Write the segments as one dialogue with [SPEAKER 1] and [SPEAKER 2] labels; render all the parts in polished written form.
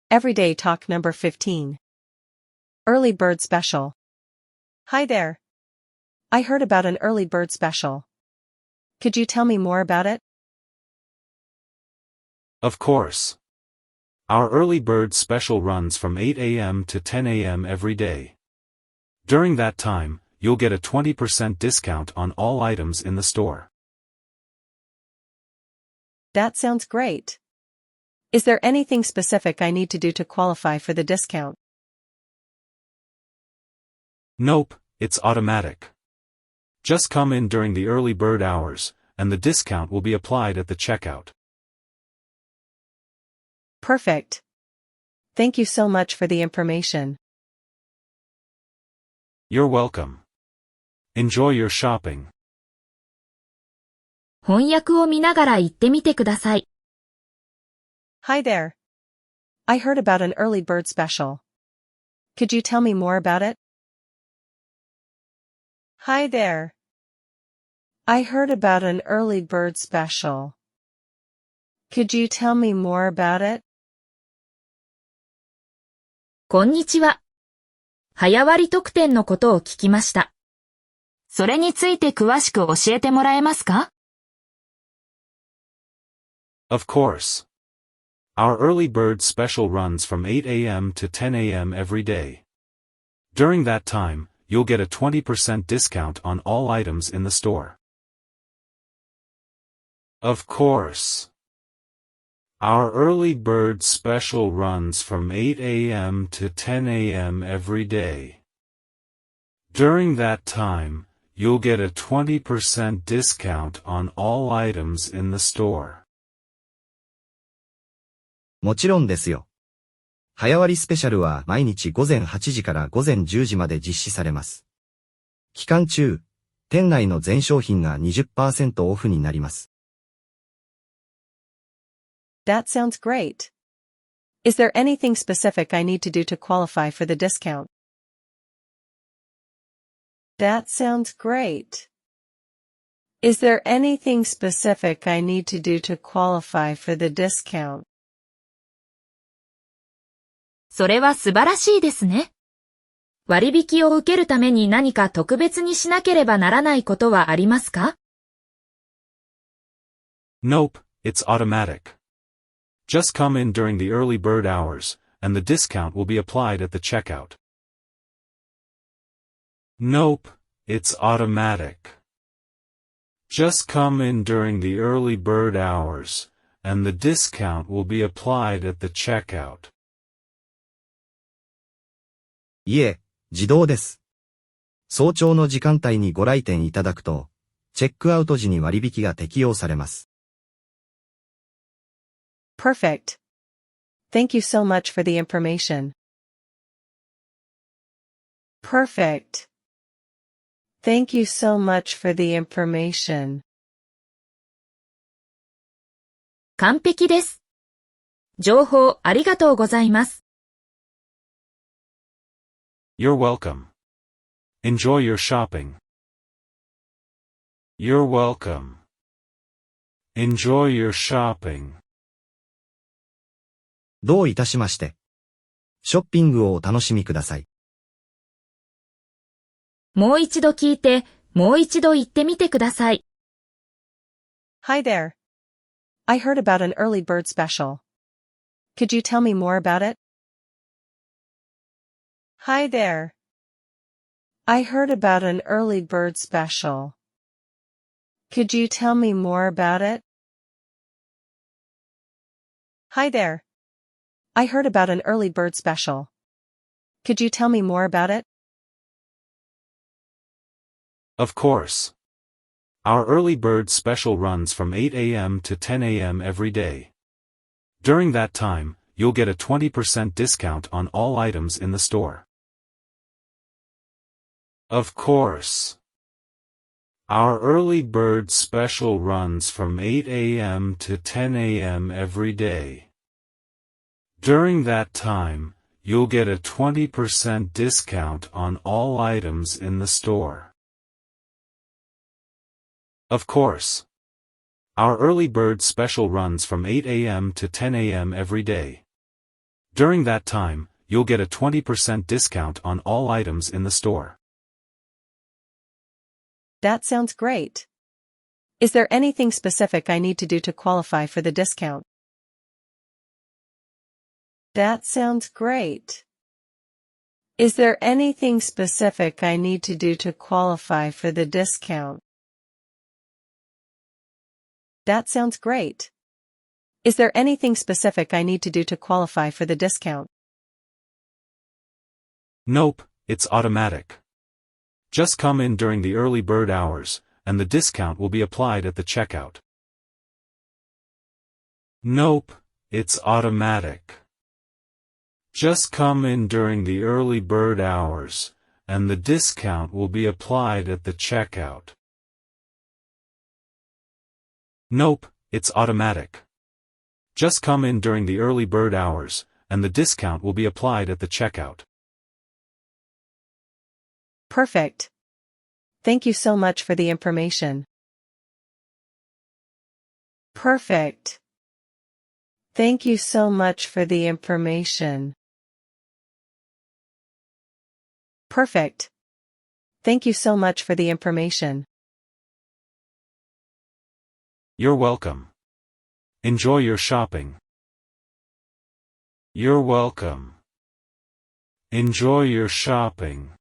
[SPEAKER 1] Everyday talk number 15. Early bird special. Hi there. I heard about an early bird special. Could you tell me more about it?
[SPEAKER 2] Of course. Our early bird special runs from 8 a.m. to 10 a.m. every day. During that time, you'll get a 20% discount on all items in the store.
[SPEAKER 1] That sounds great. Is there anything specific I need to do to qualify for the discount?
[SPEAKER 2] Nope, it's automatic. Just come in during the early bird hours, and the discount will be applied at the checkout.
[SPEAKER 1] Perfect. Thank you so much for the information.
[SPEAKER 2] You're welcome. Enjoy your shopping.
[SPEAKER 3] 翻訳を見ながら言ってみてください。
[SPEAKER 1] Hi there. I heard about an early bird special. Could you tell me more about it? Hi there. I heard about an early bird special. Could you tell me more about it?
[SPEAKER 3] こんにちは。早割特典のことを聞きました。それについて詳しく教えてもらえますか？
[SPEAKER 2] Of course. Our early bird special runs from 8 a.m. to 10 a.m. every day. During that time, you'll get a 20% discount on all items in the store. Of course. Our early bird special runs from 8 a.m. to 10 a.m. every day. During that time, you'll get a 20% discount on all items in the store.
[SPEAKER 4] もちろんですよ。早割スペシャルは毎日午前8時から午前10時まで実施されます。期間中、店内の全商品が 20% オフになります。
[SPEAKER 1] That sounds great. Is there anything specific I need to do to qualify for the discount? That sounds great. Is there anything specific I need to do to qualify for the discount?
[SPEAKER 3] それは素晴らしいですね。割引を受けるために何か特別にしなければならないことはありますか？
[SPEAKER 2] Nope, it's automatic. Just come in during the early bird hours, and the discount will be applied at the checkout. Nope, it's automatic. Just come in during the early bird hours, and the discount will be applied at the checkout.
[SPEAKER 4] いえ、自動です。早朝の時間帯にご来店いただくと、チェックアウト時に割引が適用されます。
[SPEAKER 1] Perfect. Thank you so much for the information. Perfect. Thank you so much for the information.
[SPEAKER 3] 完璧です。情報ありがとうございます。
[SPEAKER 2] You're welcome. Enjoy your shopping. You're welcome. Enjoy your shopping.
[SPEAKER 4] どういたしまして。ショッピングをお楽しみください。
[SPEAKER 3] もう一度聞いて、もう一度言ってみてください。
[SPEAKER 1] Hi there. I heard about an early bird special. Could you tell me more about it? Hi there. I heard about an early bird special. Could you tell me more about it? Hi there. I heard about an early bird special. Could you tell me more about it?
[SPEAKER 2] Of course. Our early bird special runs from 8 a.m. to 10 a.m. every day. During that time, you'll get a 20% discount on all items in the store. Of course. Our early bird special runs from 8 a.m. to 10 a.m. every day. During that time, you'll get a 20% discount on all items in the store. Of course. Our early bird special runs from 8 a.m. to 10 a.m. every day. During that time, you'll get a 20% discount on all items in the store.
[SPEAKER 1] That sounds great. Is there anything specific I need to do to qualify for the discount? That sounds great. Is there anything specific I need to do to qualify for the discount? That sounds great. Is there anything specific I need to do to qualify for the discount?
[SPEAKER 2] Nope, it's automatic. Just come in during the early bird hours, and the discount will be applied at the checkout. Nope, it's automatic. Just come in during the early bird hours, and the discount will be applied at the checkout. Nope, it's automatic. Just come in during the early bird hours, and the discount will be applied at the checkout.
[SPEAKER 1] Perfect. Thank you so much for the information. Perfect. Thank you so much for the information. Perfect. Thank you so much for the information.
[SPEAKER 2] You're welcome. Enjoy your shopping. You're welcome. Enjoy your shopping.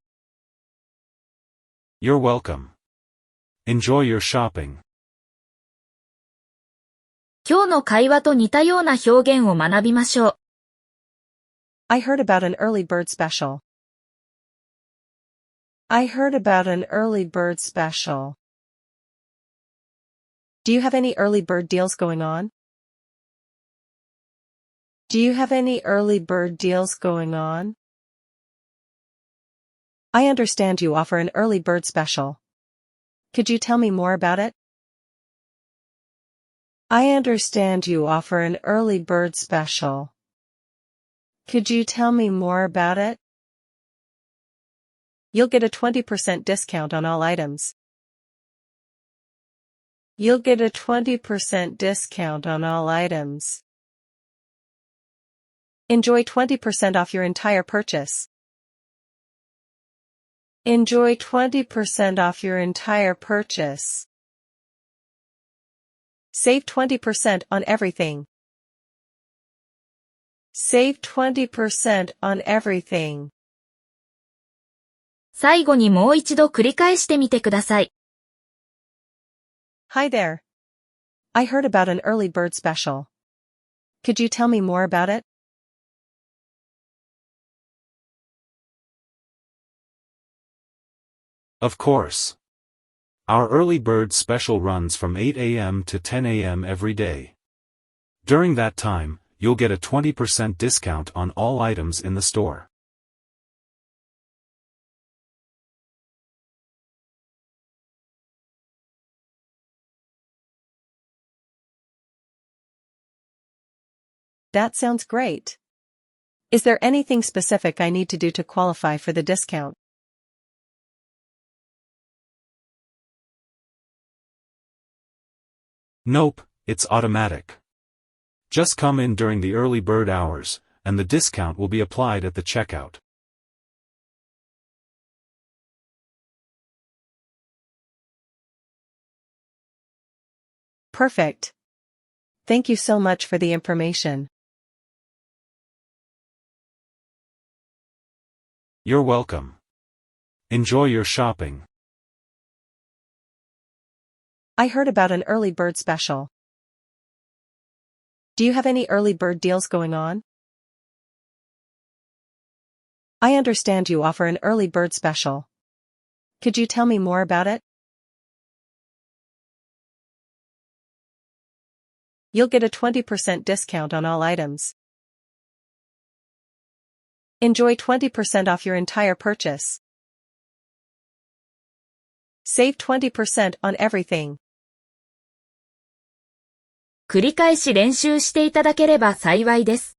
[SPEAKER 2] You're welcome. Enjoy your shopping.
[SPEAKER 3] 今日の会話と似たような表現を学びましょう。
[SPEAKER 1] I heard about an early bird special. I heard about an early bird special. Do you have any early bird deals going on? Do you have any early bird deals going on? I understand you offer an early bird special. Could you tell me more about it? I understand you offer an early bird special. Could you tell me more about it? You'll get a 20% discount on all items. You'll get a 20% discount on all items. Enjoy 20% off your entire purchase. Enjoy 20% off your entire purchase. Save 20% on everything. Save 20% on everything.
[SPEAKER 3] 最後にもう一度繰り返してみてください。
[SPEAKER 1] Hi there. I heard about an early bird special. Could you tell me more about it?
[SPEAKER 2] Of course. Our early bird special runs from 8 a.m. to 10 a.m. every day. During that time, you'll get a 20% discount on all items in the store.
[SPEAKER 1] That sounds great. Is there anything specific I need to do to qualify for the discount?
[SPEAKER 2] Nope, it's automatic. Just come in during the early bird hours, and the discount will be applied at the checkout.
[SPEAKER 1] Perfect. Thank you so much for the information.
[SPEAKER 2] You're welcome. Enjoy your shopping.
[SPEAKER 1] I heard about an early bird special. Do you have any early bird deals going on? I understand you offer an early bird special. Could you tell me more about it? You'll get a 20% discount on all items. Enjoy 20% off your entire purchase. Save 20% on everything.
[SPEAKER 3] 繰り返し練習していただければ幸いです。